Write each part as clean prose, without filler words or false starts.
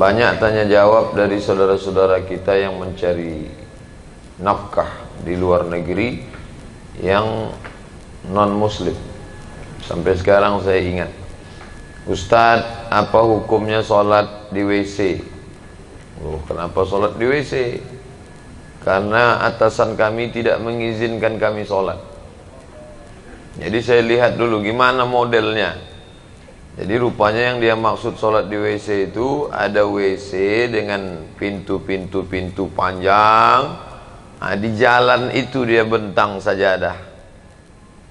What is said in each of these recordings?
Banyak tanya jawab dari saudara-saudara kita yang mencari nafkah di luar negeri yang non muslim. Sampai sekarang saya ingat, Ustadz, apa hukumnya sholat di WC? Oh, kenapa sholat di WC? Karena atasan kami tidak mengizinkan kami sholat. Jadi saya lihat dulu gimana modelnya. Jadi rupanya yang dia maksud sholat di WC itu ada WC dengan pintu-pintu panjang. Nah, di jalan itu dia bentang sajadah.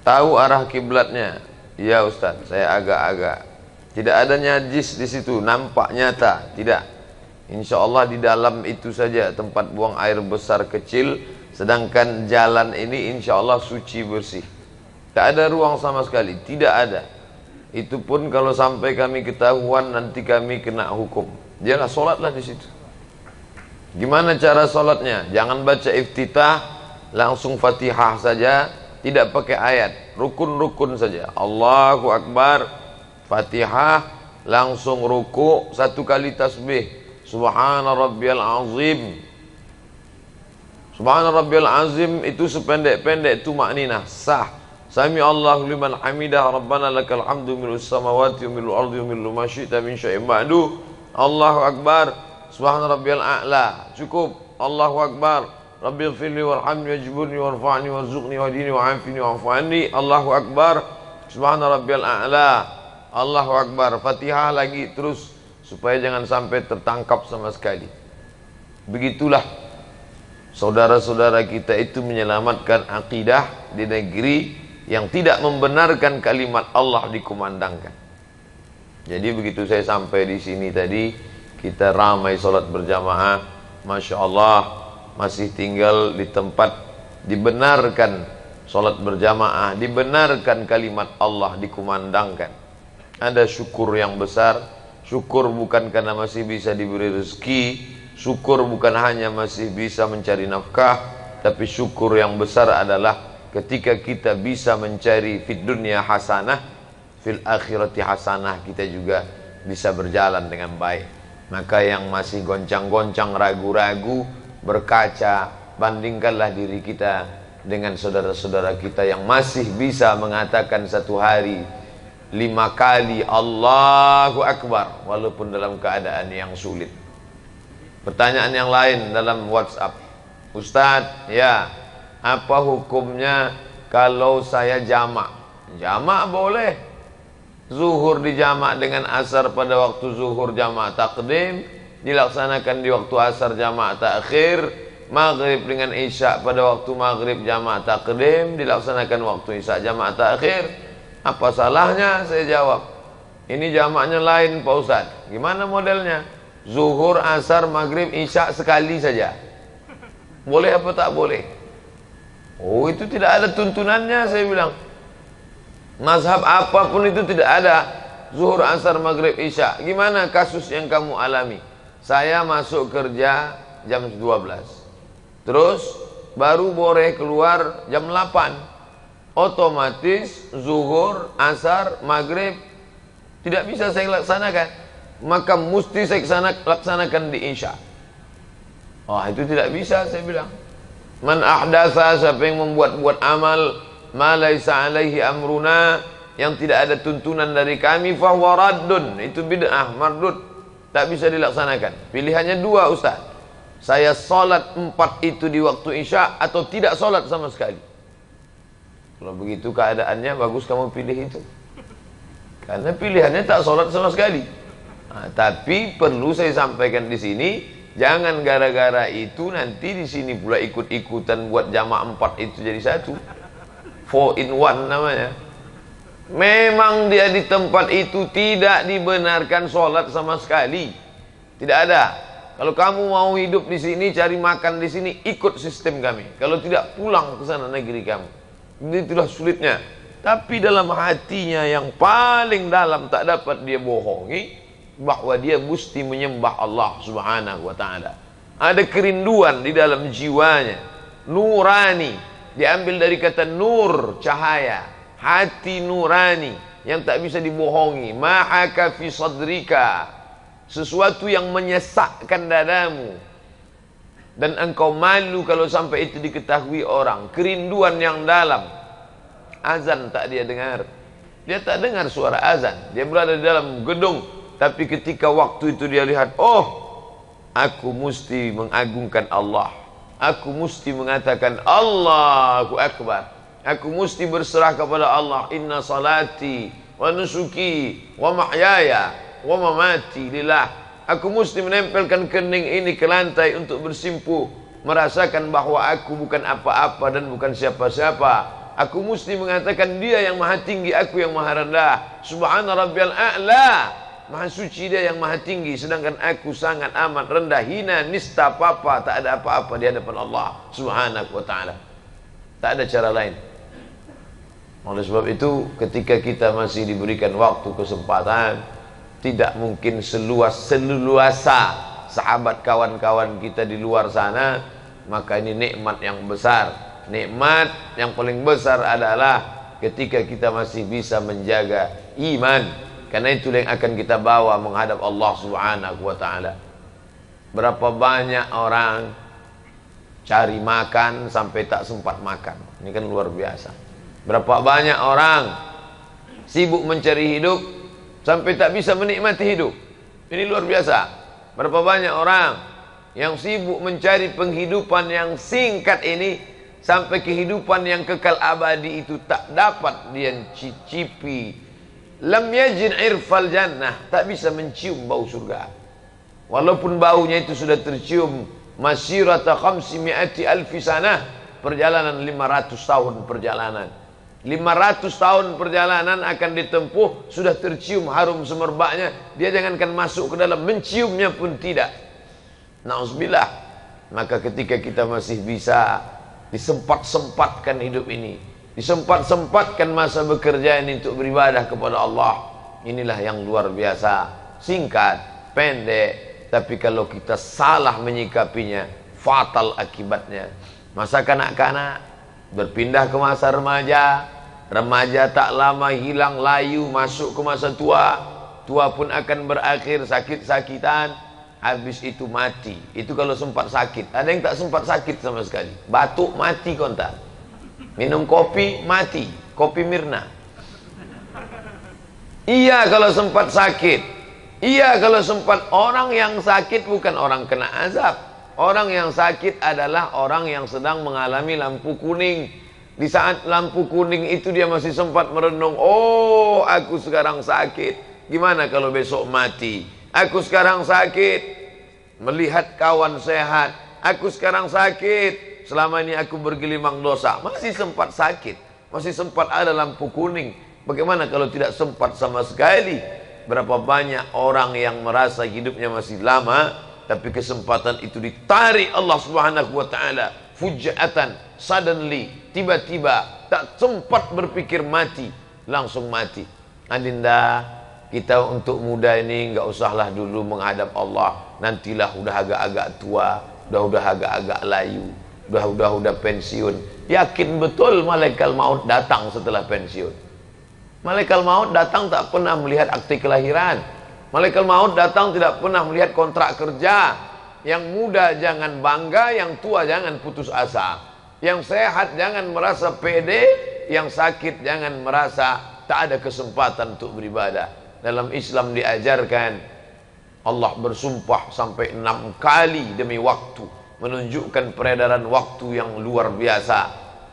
Tahu arah kiblatnya? Iya Ustaz, saya agak-agak. Tidak ada najis di situ, nampak nyata. Tidak. Insya Allah di dalam itu saja tempat buang air besar kecil. Sedangkan jalan ini insya Allah suci bersih. Tak ada ruang sama sekali, tidak ada. Itu pun kalau sampai kami ketahuan nanti kami kena hukum. Jangan sholatlah di situ. Gimana cara sholatnya? Jangan baca iftitah, langsung Fatihah saja, tidak pakai ayat, rukun-rukun saja. Allahu Akbar, Fatihah, langsung ruku, satu kali tasbih. Subhana rabbiyal azim. Subhana rabbiyal azim itu sependek-pendek itu makninah sah. Sami Allahu liman hamidah, Rabbana lakal hamdu milus samawati wa milul ardi wa milu ma syi'ta min syai'in ba'du. Allahu Akbar, subhana rabbiyal a'la. Cukup. Allahu Akbar, rabbighfirli warhamni wajburni warfa'ni warzuqni wahdini wa'afini wa'fu anni. Allahu Akbar, subhana rabbiyal a'la. Allahu Akbar. Fatihah lagi terus supaya jangan sampai tertangkap sama sekali. Begitulah saudara-saudara kita itu menyelamatkan akidah di negeri yang tidak membenarkan kalimat Allah dikumandangkan. Jadi begitu saya sampai di sini tadi, kita ramai sholat berjamaah, Masya Allah, masih tinggal di tempat dibenarkan sholat berjamaah, dibenarkan kalimat Allah dikumandangkan. Ada syukur yang besar. Syukur bukan karena masih bisa diberi rezeki, syukur bukan hanya masih bisa mencari nafkah, tapi syukur yang besar adalah ketika kita bisa mencari fid dunya hasanah, fil akhirati hasanah, kita juga bisa berjalan dengan baik. Maka yang masih goncang-goncang, ragu-ragu, berkaca, bandingkanlah diri kita dengan saudara-saudara kita yang masih bisa mengatakan satu hari 5 kali Allahu Akbar walaupun dalam keadaan yang sulit. Pertanyaan yang lain dalam WhatsApp, Ustadz, ya, apa hukumnya kalau saya jamak? Jamak boleh. Zuhur dijamak dengan asar pada waktu zuhur jamak takdim, dilaksanakan di waktu asar jamak takhir. Maghrib dengan isya pada waktu maghrib jamak takdim, dilaksanakan waktu isya jamak takhir. Apa salahnya? Saya jawab, ini jamaknya lain Pak Ustadz. Gimana modelnya? Zuhur, asar, maghrib, isya sekali saja. Boleh apa tak boleh? Oh, itu tidak ada tuntunannya, saya bilang. Mazhab apapun itu tidak ada. Zuhur, asar, maghrib, isya. Gimana kasus yang kamu alami? Saya masuk kerja jam 12. Terus baru boleh keluar jam 8. Otomatis zuhur, asar, maghrib tidak bisa saya laksanakan. Maka mesti saya laksanakan di isya. Oh, itu tidak bisa, saya bilang. Man ahdatsa, siapa yang membuat-buat amal ma laisa alaihi amruna, yang tidak ada tuntunan dari kami, fahuwa raddun, itu bid'ah, mardud, tak bisa dilaksanakan. Pilihannya dua, Ustaz. Saya salat 4 itu di waktu isya atau tidak salat sama sekali. Kalau begitu keadaannya, bagus kamu pilih itu. Karena pilihannya tak salat sama sekali. Nah, tapi perlu saya sampaikan di sini, jangan gara-gara itu nanti di sini pula ikut-ikutan buat jamak 4 itu jadi satu. 4 in 1 namanya. Memang dia di tempat itu tidak dibenarkan sholat sama sekali. Tidak ada. Kalau kamu mau hidup di sini, cari makan di sini, ikut sistem kami. Kalau tidak, pulang ke sana negeri kamu. Itulah sulitnya. Tapi dalam hatinya yang paling dalam tak dapat dia bohongi bahwa dia mesti menyembah Allah Subhanahu wa ta'ala. Ada kerinduan di dalam jiwanya, nurani, diambil dari kata nur, cahaya, hati nurani yang tak bisa dibohongi. Ma'aka fi sadrika, sesuatu yang menyesakkan dadamu, dan engkau malu kalau sampai itu diketahui orang. Kerinduan yang dalam. Azan tak dia dengar, dia tak dengar suara azan, dia berada di dalam gedung, tapi ketika waktu itu dia lihat, oh, aku mesti mengagungkan Allah, aku mesti mengatakan Allahu Akbar, aku mesti berserah kepada Allah. Inna salati wa nusuki wa mahyaya wa mamati lillah. Aku mesti menempelkan kening ini ke lantai untuk bersimpuh, merasakan bahwa aku bukan apa-apa dan bukan siapa-siapa. Aku mesti mengatakan dia yang maha tinggi, aku yang maha rendah. Subhana rabbiyal a'la, maha suci dia yang maha tinggi, sedangkan aku sangat amat rendah, hina, nista, papa, tak ada apa-apa di hadapan Allah subhanahu wa ta'ala. Tak ada cara lain. Oleh sebab itu, ketika kita masih diberikan waktu, kesempatan, tidak mungkin seluasa sahabat kawan-kawan kita di luar sana. Maka ini nikmat yang besar. Nikmat yang paling besar adalah ketika kita masih bisa menjaga iman, karena itu yang akan kita bawa menghadap Allah subhanahu wa ta'ala. Berapa banyak orang cari makan sampai tak sempat makan. Ini kan luar biasa. Berapa banyak orang sibuk mencari hidup sampai tak bisa menikmati hidup. Ini luar biasa. Berapa banyak orang yang sibuk mencari penghidupan yang singkat ini, sampai kehidupan yang kekal abadi itu tak dapat dia cicipi. Lam yajid irfal jannah, tak bisa mencium bau surga. Walaupun baunya itu sudah tercium masirata 500 alfi sanah, perjalanan 500 tahun perjalanan. 500 tahun perjalanan akan ditempuh, sudah tercium harum semerbaknya, dia jangankan masuk ke dalam, menciumnya pun tidak. Na'udzubillah. Maka ketika kita masih bisa disempat-sempatkan hidup ini, disempat-sempatkan masa bekerja ini untuk beribadah kepada Allah, inilah yang luar biasa. Singkat, pendek, tapi kalau kita salah menyikapinya, fatal akibatnya. Masa kanak-kanak berpindah ke masa remaja, remaja tak lama hilang layu, masuk ke masa tua, tua pun akan berakhir sakit-sakitan, habis itu mati. Itu kalau sempat sakit. Ada yang tak sempat sakit sama sekali, batuk mati kontak, minum kopi mati, kopi Mirna. Iya kalau sempat sakit, iya kalau sempat. Orang yang sakit bukan orang kena azab. Orang yang sakit adalah orang yang sedang mengalami lampu kuning. Di saat lampu kuning itu dia masih sempat merenung, oh aku sekarang sakit, gimana kalau besok mati? Aku sekarang sakit, melihat kawan sehat. Aku sekarang sakit, selama ini aku bergelimang dosa. Masih sempat sakit, masih sempat ada lampu kuning. Bagaimana kalau tidak sempat sama sekali? Berapa banyak orang yang merasa hidupnya masih lama, tapi kesempatan itu ditarik Allah subhanahu wa ta'ala fujatan, suddenly, tiba-tiba, tak sempat berpikir mati, langsung mati. Adinda, kita untuk muda ini enggak usahlah dulu menghadap Allah. Nantilah udah agak-agak tua, udah agak-agak layu, udah pensiun. Yakin betul malaikat maut datang setelah pensiun. Malaikat maut datang tak pernah melihat akte kelahiran. Malaikat maut datang tidak pernah melihat kontrak kerja. Yang muda jangan bangga, yang tua jangan putus asa. Yang sehat jangan merasa pede, yang sakit jangan merasa tak ada kesempatan untuk beribadah. Dalam Islam diajarkan Allah bersumpah sampai 6 kali demi waktu, menunjukkan peredaran waktu yang luar biasa.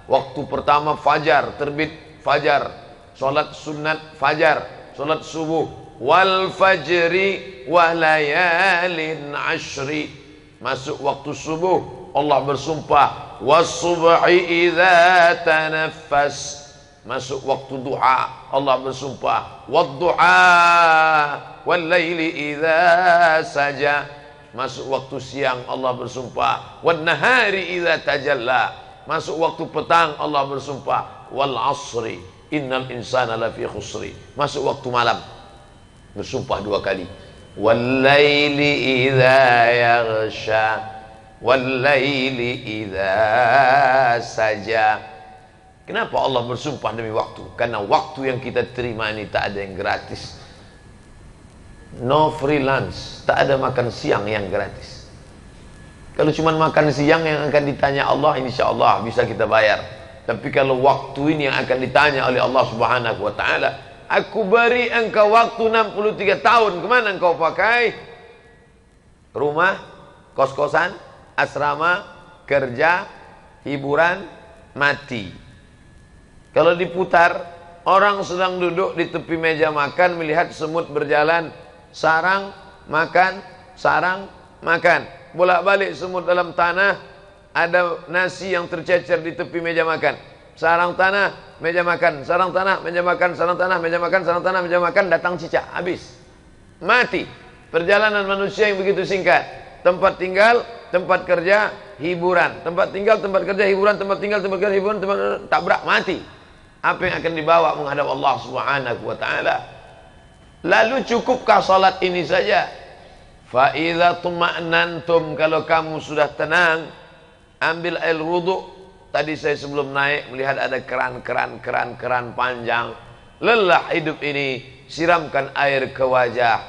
Waktu pertama fajar, terbit fajar, salat sunat fajar, salat subuh, wal fajri wa layalin ashri. Masuk waktu subuh, Allah bersumpah, was-subhi idza tanaffas. Masuk waktu duha, Allah bersumpah, wad-duha wal-laili idza saja. Masuk waktu siang, Allah bersumpah, wan-nahari idza tajalla. Masuk waktu petang, Allah bersumpah, wal-asri innal insana lafi khusri. Masuk waktu malam, bersumpah 2 kali, wal-laili idza yaghsha, wal-laili idza saja. Kenapa Allah bersumpah demi waktu? Karena waktu yang kita terima ini tak ada yang gratis. No free lunch, tak ada makan siang yang gratis. Kalau cuma makan siang yang akan ditanya Allah, insya Allah bisa kita bayar. Tapi kalau waktu ini yang akan ditanya oleh Allah Subhanahu wa ta'ala, aku beri engkau waktu 63 tahun, kemana engkau pakai? Rumah, kos-kosan, asrama, kerja, hiburan, mati. Kalau diputar, orang sedang duduk di tepi meja makan, melihat semut berjalan, sarang, makan, sarang, makan. Bolak-balik semut dalam tanah, ada nasi yang tercecer di tepi meja makan. Sarang tanah, meja makan, sarang tanah, meja makan, sarang tanah, meja makan, sarang tanah, meja makan, datang cicak, habis. Mati. Perjalanan manusia yang begitu singkat. Tempat tinggal, tempat kerja, hiburan. Tempat tinggal, tempat kerja, hiburan, tempat tinggal, tempat kerja, hiburan, tempat tabrak, mati. Apa yang akan dibawa menghadap Allah Subhanahu wa ta'ala? Lalu cukupkah salat ini saja? Fa idza tuma'nantum, kalau kamu sudah tenang, ambil air wudu. Tadi saya sebelum naik melihat ada keran panjang. Lelah hidup ini, siramkan air ke wajah,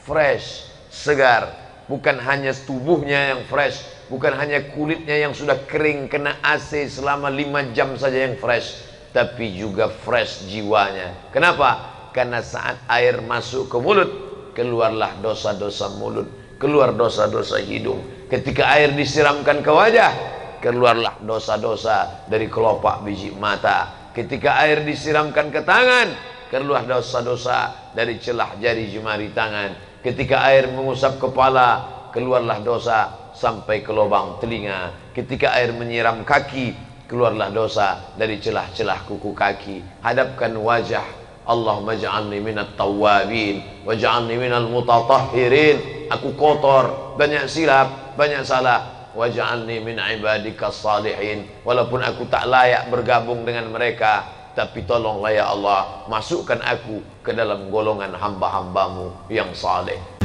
fresh, segar. Bukan hanya tubuhnya yang fresh, bukan hanya kulitnya yang sudah kering kena AC selama 5 jam saja yang fresh, tapi juga fresh jiwanya. Kenapa? Karena saat air masuk ke mulut, keluarlah dosa-dosa mulut, keluar dosa-dosa hidung. Ketika air disiramkan ke wajah, keluarlah dosa-dosa dari kelopak biji mata. Ketika air disiramkan ke tangan, keluar dosa-dosa dari celah jari jemari tangan. Ketika air mengusap kepala, keluarlah dosa sampai ke lubang telinga. Ketika air menyiram kaki, keluarlah dosa dari celah-celah kuku kaki. Hadapkan wajah. Allahumma ja'alni minat tawwabin waj'alni minal mutatahhirin. Aku kotor, banyak silap, banyak salah. Waj'alni min ibadikas salihin. Walaupun aku tak layak bergabung dengan mereka, tapi tolonglah ya Allah, masukkan aku ke dalam golongan hamba-hambamu yang saleh.